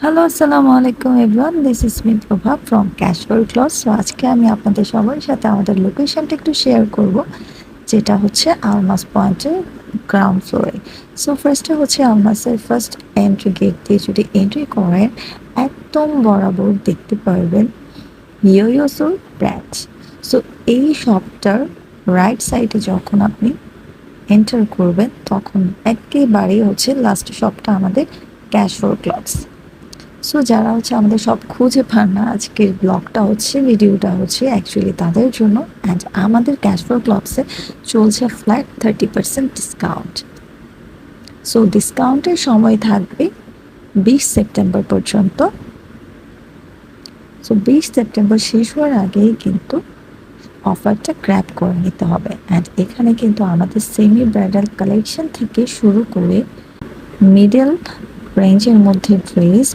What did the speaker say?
Hello, আসসালামু আলাইকুম everyone. This is me Prabha from ক্যাশফল ক্লথস। সো আজকে আমি আপনাদের সবার সাথে আমাদের লোকেশনটা একটু শেয়ার করব, যেটা হচ্ছে আলমাস পয়েন্টের গ্রাউন্ড ফ্লোরে। সো ফার্স্টে হচ্ছে আলমাসের ফার্স্ট এন্ট্রি গেট দিয়ে যদি এন্ট্রি করেন, একদম বরাবর দেখতে পারবেন ইয়োয়োসোর ব্র্যান্চ। সো এই শপটার রাইট সাইডে যখন আপনি এন্টার করবেন, তখন একেবারেই হচ্ছে লাস্ট শপটা আমাদের ক্যাশফল ক্লথস। সো যারা হচ্ছে আমাদের সব খুঁজে পান না, আজকের ব্লগটা হচ্ছে, ভিডিওটা হচ্ছে অ্যাকচুয়ালি তাদের জন্য। অ্যান্ড আমাদের ক্যাশফল ক্লথসে চলছে ফ্ল্যাট 30% ডিসকাউন্ট। সো ডিসকাউন্টের সময় থাকবে 20 সেপ্টেম্বর পর্যন্ত। সো 20 সেপ্টেম্বর শেষ হওয়ার আগেই কিন্তু অফারটা গ্র্যাব করে নিতে হবে। অ্যান্ড এখানে কিন্তু আমাদের সেমি ব্রাইডাল কালেকশন থেকে শুরু করে মিডল রেঞ্জের মধ্যে ড্রেস,